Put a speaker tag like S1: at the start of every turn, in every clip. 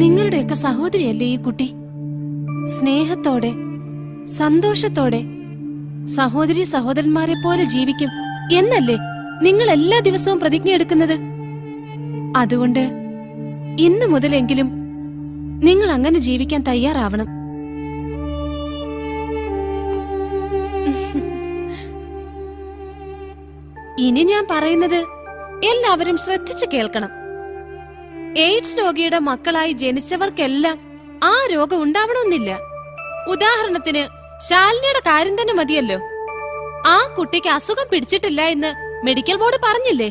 S1: നിങ്ങളുടെയൊക്കെ സഹോദരിയല്ലേ ഈ കുട്ടി? സ്നേഹത്തോടെ സന്തോഷത്തോടെ സഹോദരി സഹോദരന്മാരെ പോലെ ജീവിക്കും എന്നല്ലേ നിങ്ങൾ എല്ലാ ദിവസവും പ്രതിജ്ഞ എടുക്കുന്നത്? അതുകൊണ്ട് ഇന്നു മുതലെങ്കിലും നിങ്ങൾ അങ്ങനെ ജീവിക്കാൻ തയ്യാറാവണം. ഇനി ഞാൻ പറയുന്നത് എല്ലാവരും ശ്രദ്ധിച്ചു കേൾക്കണം. എയ്ഡ്സ് രോഗിയുടെ മക്കളായി ജനിച്ചവർക്കെല്ലാം ആ രോഗം ഉണ്ടാവണമെന്നില്ല. ഉദാഹരണത്തിന് ശാലിനിയുടെ കാര്യം തന്നെ മതിയല്ലോ. ആ കുട്ടിക്ക് അസുഖം പിടിച്ചിട്ടില്ല എന്ന് മെഡിക്കൽ ബോർഡ് പറഞ്ഞില്ലേ?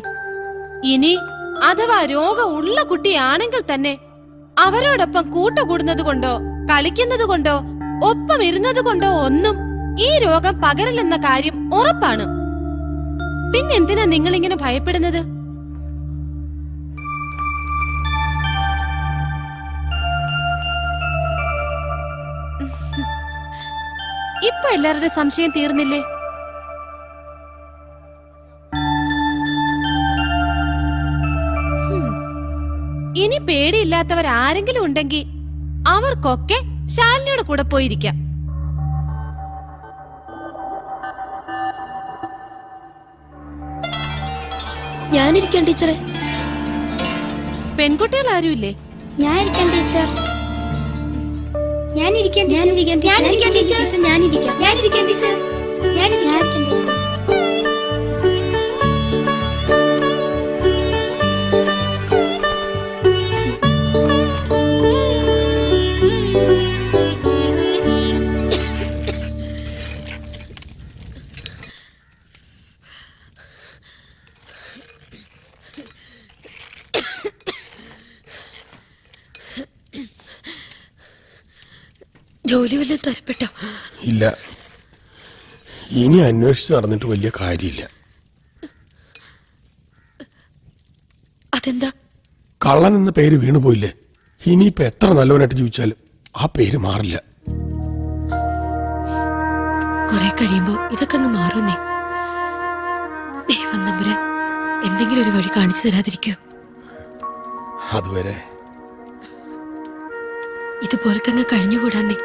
S1: ഇനി അഥവാ രോഗം ഉള്ള കുട്ടിയാണെങ്കിൽ തന്നെ അവരോടൊപ്പം കൂട്ടുകൂടുന്നത് കൊണ്ടോ കളിക്കുന്നത് കൊണ്ടോ ഒപ്പം ഇരുന്നത് കൊണ്ടോ ഒന്നും ഈ രോഗം പകരില്ലെന്ന കാര്യം ഉറപ്പാണ്. പിന്നെന്തിനാ നിങ്ങളിങ്ങനെ ഭയപ്പെടുന്നത്? ഇപ്പൊ എല്ലാവരുടെ സംശയം തീർന്നില്ലേ? ഇനി പേടിയില്ലാത്തവരാരെങ്കിലും ഉണ്ടെങ്കിൽ അവർക്കൊക്കെ ശാലിനിയുടെ കൂടെ പോയിരിക്കാം.
S2: ഞാനിരിക്കാം ടീച്ചറെ.
S1: പെൺകുട്ടികൾ ആരുമില്ലേ?
S2: ഞാനിരിക്കാം ടീച്ചർ. ഞാനിരിക്കാം ടീച്ചർ. ജോലി വല്ലതും തരപ്പെട്ടോ?
S3: ഇല്ല, ഇനി അന്വേഷിച്ച് നടന്നിട്ട് വലിയ കാര്യമില്ല.
S2: അതെന്താ?
S3: കള്ളൻ എന്ന പേര് വീണുപോയില്ലേ? ഇനിയിപ്പോ എത്ര നല്ലവനായിട്ട് ജീവിച്ചാലും ആ പേര് മാറില്ല.
S2: കുറെ കഴിയുമ്പോ ഇതൊക്കെ അങ്ങ് മാറുന്നേ. ദൈവം തമ്പുരാൻ എന്തെങ്കിലും ഒരു വഴി കാണിച്ചു തരാതിരിക്കോ?
S3: അതുവരെ
S2: ഇതുപോലൊക്കെ അങ്ങ് കഴിഞ്ഞുകൂടാന്നേ.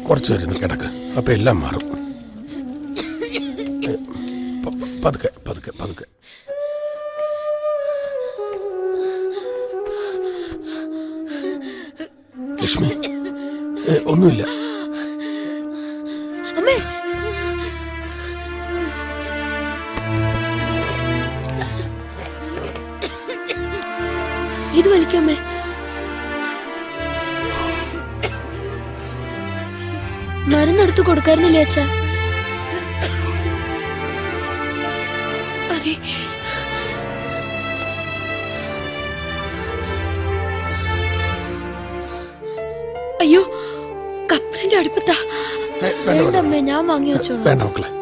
S3: കുറച്ചു നേരം കിടക്ക്, അപ്പൊ എല്ലാം മാറും. പതുക്കെ പതുക്കെ പതുക്കെ. ലക്ഷ്മി, ഒന്നുമില്ല.
S2: അമ്മേ, ഇത് വലിക്കമ്മേ. മരുന്നെടുത്ത് കൊടുക്കായിരുന്നില്ലേ അച്ഛാ? അതെ. അയ്യോ, കപ്പലിന്റെ അടുപ്പത്താ. വേണ്ടമ്മേ, ഞാൻ വാങ്ങി വെച്ചോളൂ.
S3: വേണ്ട മക്കളെ,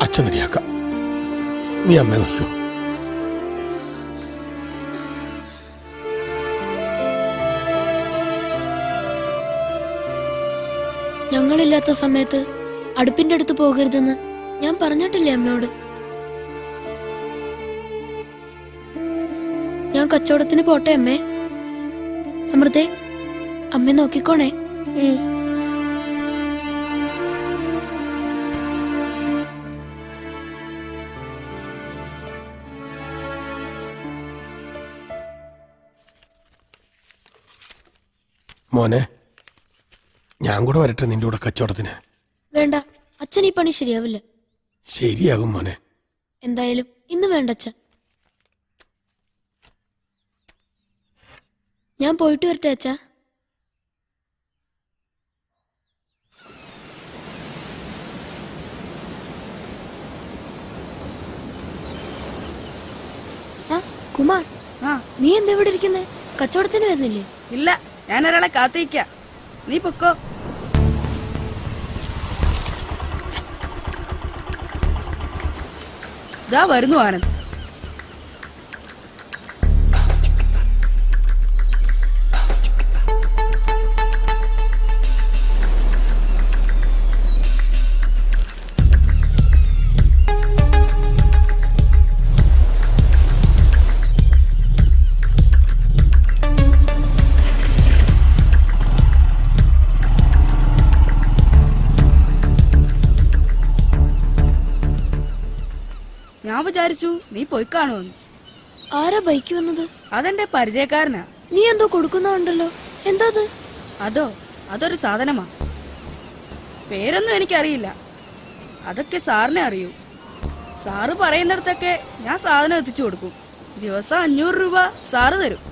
S3: അച്ഛൻ റെഡിയാക്കാം. നീ അമ്മ നോക്കൂ.
S2: ഞങ്ങളില്ലാത്ത സമയത്ത് അടുപ്പിന്റെ അടുത്ത് പോകരുതെന്ന് ഞാൻ പറഞ്ഞിട്ടില്ലേ അമ്മയോട്? ഞാൻ കച്ചവടത്തിന് പോട്ടെ അമ്മേ. അമൃതേ, അമ്മ നോക്കിക്കോണേ.
S3: മോനെ, ഞാൻ കൂടെ വരട്ടെ നിന്റെ കൂടെ കച്ചവടത്തിന്?
S2: വേണ്ട, അച്ഛൻ ഈ പണി ശരിയാവില്ല.
S3: ശരിയാകും മോനെ.
S2: എന്തായാലും ഇന്ന് വേണ്ട അച്ഛ. ഞാൻ പോയിട്ട് വരട്ടെ അച്ഛാ. കുമാർ, നീ എന്താ ഇവിടെ ഇരിക്കുന്നേ? കച്ചവടത്തിന് വരുന്നില്ലേ?
S4: ഇല്ല, ഞാൻ ഒരാളെ കാത്തിരിക്ക. നീ പൊക്കോ. ദാ വരുന്നു ആനന്ദ്. ഞാൻ വിചാരിച്ചു നീ പോയി കാണുമെന്ന്.
S2: ആരാ ബൈക്ക് വന്നത്?
S4: അതെന്റെ പരിചയക്കാരനാ.
S2: നീ എന്തോ കൊടുക്കുന്നുണ്ടല്ലോ, എന്താ അത്?
S4: അതൊരു സാധനമാ. പേരൊന്നും എനിക്കറിയില്ല, അതൊക്കെ സാറിനെ അറിയൂ. സാറ് പറയുന്നിടത്തൊക്കെ ഞാൻ സാധനം എത്തിച്ചു കൊടുക്കും. ദിവസം 500 രൂപ സാറ് തരും.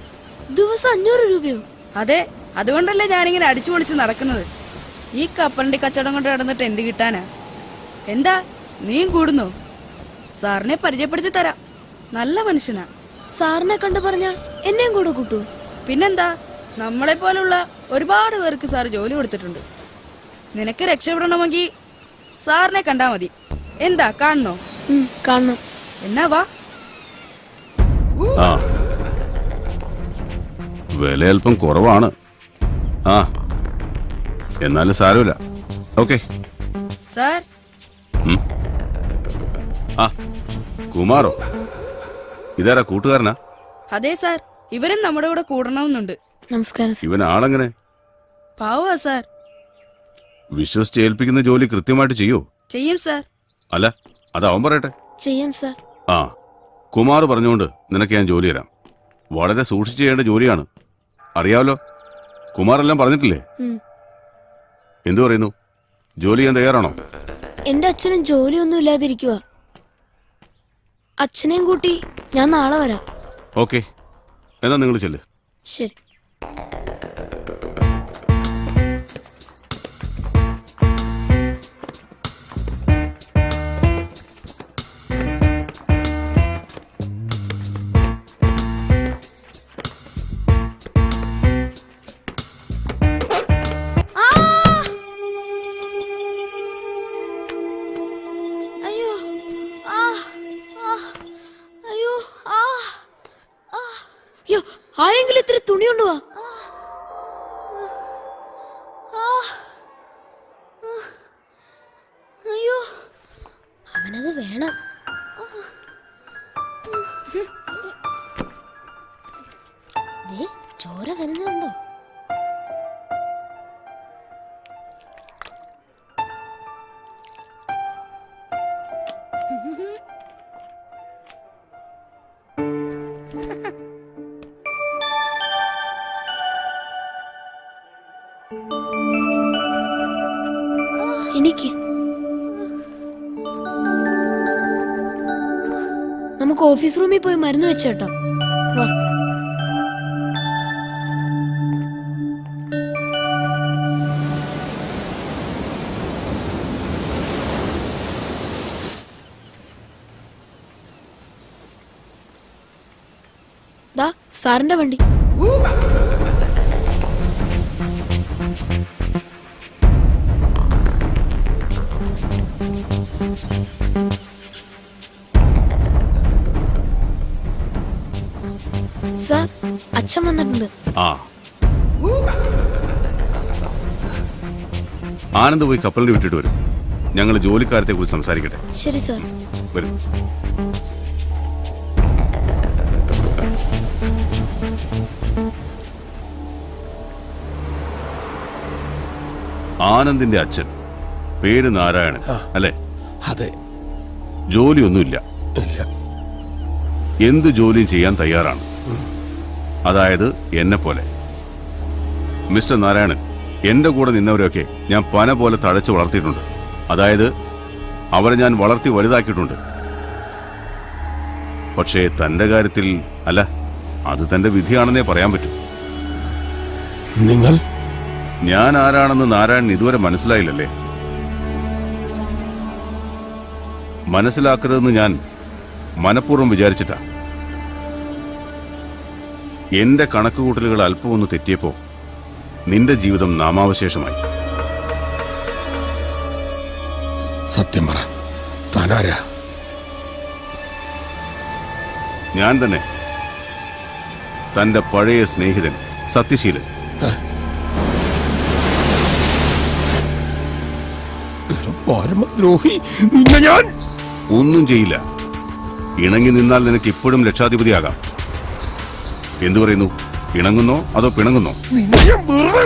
S2: ദിവസം 500 രൂപയോ?
S4: അതെ, അതുകൊണ്ടല്ലേ ഞാനിങ്ങനെ അടിച്ചു പൊളിച്ച് നടക്കുന്നത്. ഈ കപ്പലണ്ടി കച്ചവടം കൊണ്ട് നടന്നിട്ട് എന്ത് കിട്ടാനാ? എന്താ നീയും കൂടുന്നോ? സാറിനെ പരിചയപ്പെടുത്തി തരാം, നല്ല മനുഷ്യനാ.
S2: സാറിനെ കണ്ടു പറഞ്ഞ എന്നെയും കൂടെ കൂട്ടൂ?
S4: പിന്നെന്താ, നമ്മളെ പോലുള്ള ഒരുപാട് പേർക്ക് സാർ ജോലി കൊടുത്തിട്ടുണ്ട്. നിനക്ക് രക്ഷപ്പെടണമെങ്കിൽ സാറിനെ കണ്ടാ മതി. എന്താ കാണണോ?
S2: കാണണം.
S4: എന്നാ വാ.
S5: ആ, വില അല്പം കുറവാണ്. ആ, എന്നാലും സാരമില്ല. Okay
S4: sir.
S5: ആ, കുമാറോ? ഇതാരാ, കൂട്ടുകാരനാ?
S4: അതെ സാർ, ഇവരും നമ്മുടെ കൂടെ കൂടണമെന്നുണ്ട്.
S2: നമസ്കാരം.
S5: ഇവൻ ആളെങ്ങനെ?
S4: പാവാ സാർ.
S5: വിശ്വസിച്ച് ഏൽപ്പിക്കുന്ന ജോലി കൃത്യമായിട്ട് ചെയ്യോ?
S4: ചെയ്യും സാർ.
S5: അല്ല, അതവൻ പറയട്ടെ.
S2: ചെയ്യാം സാർ.
S5: ആ, കുമാർ പറഞ്ഞുകൊണ്ട് നിനക്ക് ഞാൻ ജോലി തരാം. വളരെ സൂക്ഷിച്ച് ചെയ്യേണ്ട ജോലിയാണ്, അറിയാമല്ലോ. കുമാറെല്ലാം പറഞ്ഞിട്ടില്ലേ? എന്തു പറയുന്നു? ജോലി ചെയ്യാൻ തയ്യാറാണോ?
S2: എന്റെ അച്ഛനും ജോലിയൊന്നും ഇല്ലാതിരിക്കുക. അച്ഛനെയും കൂട്ടി ഞാൻ നാളെ വരാം.
S5: ഓക്കെ, എന്നാ നിങ്ങൾ ചെല്ല്.
S2: ശരി. ആരെങ്കിലും ഇത്തിരി തുണി കൊണ്ടുവാ. അയ്യോ, അവനത് വേണം. ചോര വരുന്നുണ്ടോ? എനിക്ക് നമുക്ക് ഓഫീസ് റൂമിൽ പോയി മരുന്ന് വെച്ചേട്ടോ. വാ. ദാ സാറിന്റെ വണ്ടി. സാർ, അച്ഛൻ വന്നിട്ടുണ്ട്.
S5: ആ, ആനന്ദ് പോയി കപ്പലിന് വിട്ടിട്ട് വരും. ഞങ്ങൾ ജോലിക്കാരത്തെ കുറിച്ച് സംസാരിക്കട്ടെ.
S2: ശരി സാർ.
S5: വരും. ആനന്ദിന്റെ അച്ഛൻ പേര് നാരായണൻ അല്ലേ?
S3: അതെ.
S5: ജോലിയൊന്നുമില്ല,
S3: ഇല്ല.
S5: എന്ത് ജോലിയും ചെയ്യാൻ തയ്യാറാണ്. അതായത് എന്നെ പോലെ. മിസ്റ്റർ നാരായണൻ, എന്റെ കൂടെ നിന്നവരെയൊക്കെ ഞാൻ പന പോലെ തഴച്ചു വളർത്തിയിട്ടുണ്ട്. അതായത് അവരെ ഞാൻ വളർത്തി വലുതാക്കിയിട്ടുണ്ട്. പക്ഷേ തന്റെ കാര്യത്തിൽ അല്ല, അത് തന്റെ വിധിയാണെന്നേ പറയാൻ പറ്റൂ.
S3: നിങ്ങൾ?
S5: ഞാൻ ആരാണെന്ന് നാരായണൻ ഇതുവരെ മനസ്സിലായില്ലല്ലേ? മനസ്സിലാക്കരുതെന്ന് ഞാൻ മനഃപൂർവ്വം വിചാരിച്ചിട്ടാ. എന്റെ കണക്കുകൂട്ടലുകൾ അല്പം ഒന്ന് തെറ്റിയപ്പോ നിന്റെ ജീവിതം നാമാവശേഷമായി.
S3: സത്യം പറ, താനാരാ?
S5: ഞാൻ തന്നെ, തന്റെ പഴയ സ്നേഹിതൻ സത്യശീലൻ.
S3: പരമദ്രോഹി, നിന്നെ ഞാൻ
S5: ഒന്നും ചെയ്യില്ല. ഇണങ്ങി നിന്നാൽ നിനക്ക് ഇപ്പോഴും ലക്ഷാധിപതിയാകാം. എന്തു പറയുന്നു? ഇണങ്ങുന്നോ അതോ പിണങ്ങുന്നോ?
S3: നിന്നെ ഞാൻ വെറുതെ